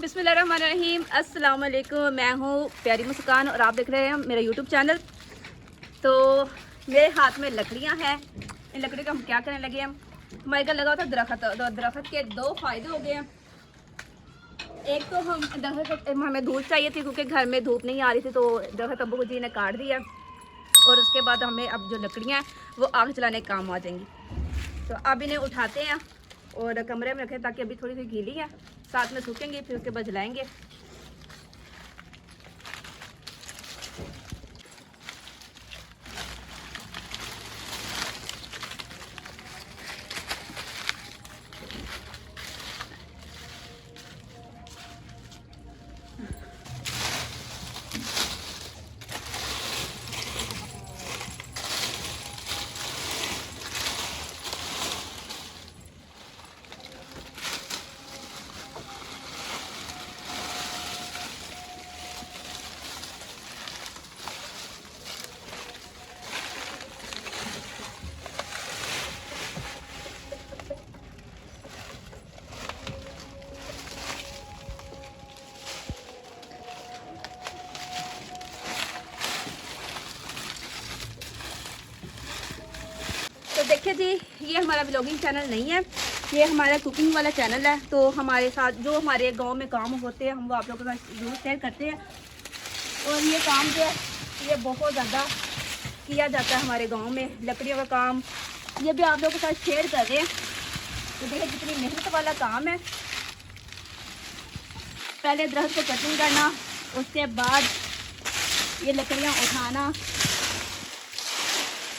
बिस्मिल्लाहिर्रहमानिर्रहीम। अस्सलाम वालेकुम। मैं हूँ प्यारी मुस्कान और आप देख रहे हैं मेरा यूट्यूब चैनल। तो मेरे हाथ में लकड़ियाँ हैं। इन लकड़ियों का हम क्या करने लगे हैं, हमारे घर लगा होता दरख्त। तो दरख्त के दो फायदे हो गए हैं। एक तो हम दरख्त हमें धूप चाहिए थी क्योंकि घर में धूप नहीं आ रही थी, तो दरख्त अब्बू जी ने काट दिया और उसके बाद हमें अब जो लकड़ियाँ हैं वो आग चलाने के काम आ जाएंगी। तो अब इन्हें उठाते हैं और कमरे में रखें ताकि अभी थोड़ी सी गीली है, साथ में सूखेंगे फिर उसके बाद जलाएंगे। तो देखिए जी, ये हमारा ब्लॉगिंग चैनल नहीं है, ये हमारा कुकिंग वाला चैनल है। तो हमारे साथ जो हमारे गांव में काम होते हैं हम वो आप लोगों के साथ जरूर शेयर करते हैं। और ये काम जो है ये बहुत ज़्यादा किया जाता है हमारे गांव में, लकड़ियों का काम, ये भी आप लोगों के साथ शेयर कर रहे हैं। तो देखिए कितनी मेहनत वाला काम है। पहले दरख्त को कटिंग करना, उसके बाद ये लकड़ियाँ उठाना,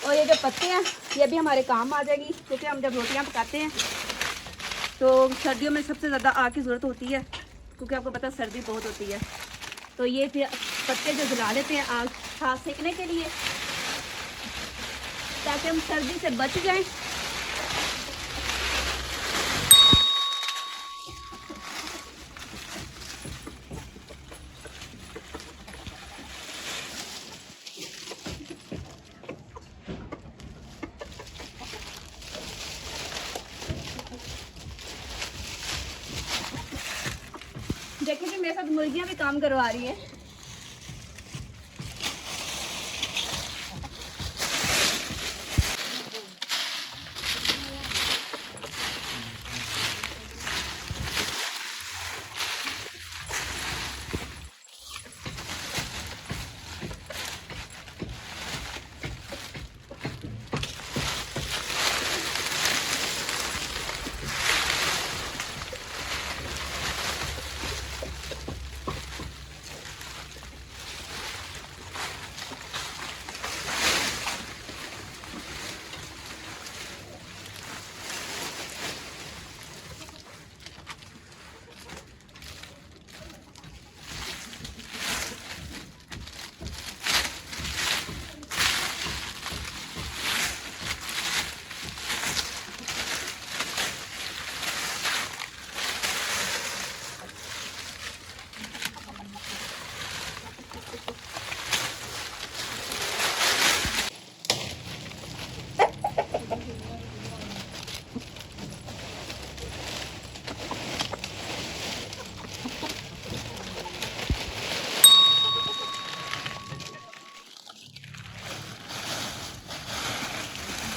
और ये जो पत्ते हैं ये भी हमारे काम आ जाएगी क्योंकि हम जब रोटियां पकाते हैं तो सर्दियों में सबसे ज़्यादा आग की ज़रूरत होती है क्योंकि आपको पता है सर्दी बहुत होती है। तो ये फिर पत्ते जो जला लेते हैं आग खास सेकने के लिए ताकि हम सर्दी से बच जाएं। देखिए कि मेरे साथ मुर्गियां भी काम करवा रही है।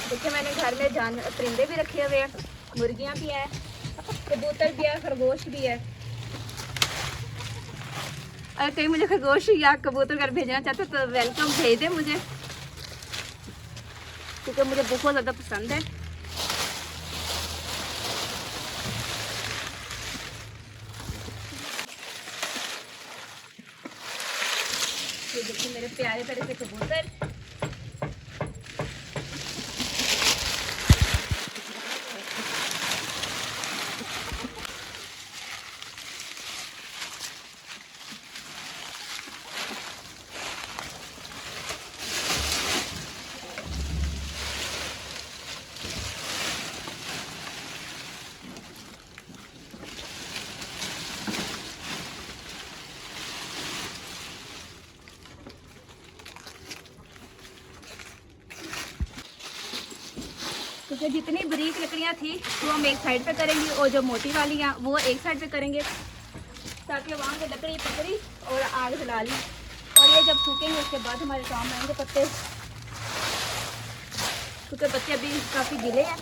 देखिए मैंने घर में परिंदे भी रखे हुए हैं, मुर्गियां भी हैं, कबूतर भी है, खरगोश भी है। अगर कहीं मुझे खरगोश या कबूतर घर भेजना चाहते तो वेलकम, भेज दे मुझे क्योंकि मुझे बहुत ज़्यादा पसंद है। ये देखिए मेरे प्यारे प्यारे से कबूतर। क्योंकि जितनी बारीक लकड़ियाँ थी वो हम एक साइड पे करेंगे और जो मोटी वाली हैं वो एक साइड पे करेंगे। ताकि वहाँ से लकड़ी पकड़ी और आग जला ली। और ये जब सूखेंगे उसके बाद हमारे काम आएंगे पत्ते, क्योंकि पत्ते अभी काफ़ी गीले हैं।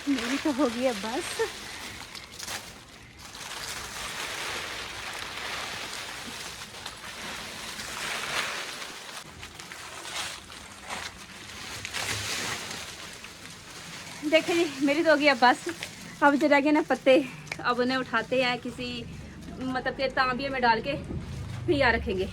मेरी तो हो गई है बस। देखिए जी मेरी तो हो गई है बस। अब जो रह गए ना पत्ते, अब उन्हें उठाते हैं किसी मतलब के तांबिये में डाल के भिगा रखेंगे।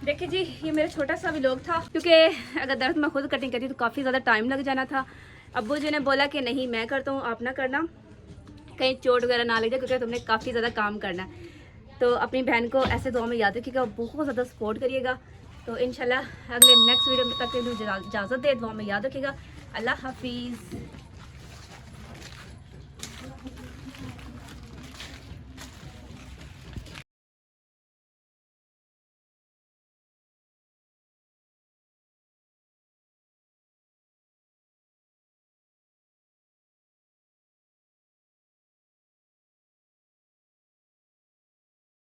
देखिए जी ये मेरा छोटा सा व्लॉग था, क्योंकि अगर दरख्त मैं खुद कटिंग करती तो काफ़ी ज़्यादा टाइम लग जाना था। अब्बू जी ने बोला कि नहीं मैं करता हूँ, आप ना करना, कहीं चोट वगैरह ना लग जाए, क्योंकि तुमने काफ़ी ज़्यादा काम करना है। तो अपनी बहन को ऐसे दुआ में याद रखिएगा, बहुत ज़्यादा सपोर्ट करिएगा। तो इंशाल्लाह अगले नेक्स्ट वीडियो तक इजाज़त दे, दुआ में याद रखिएगा। अल्लाह हाफिज़।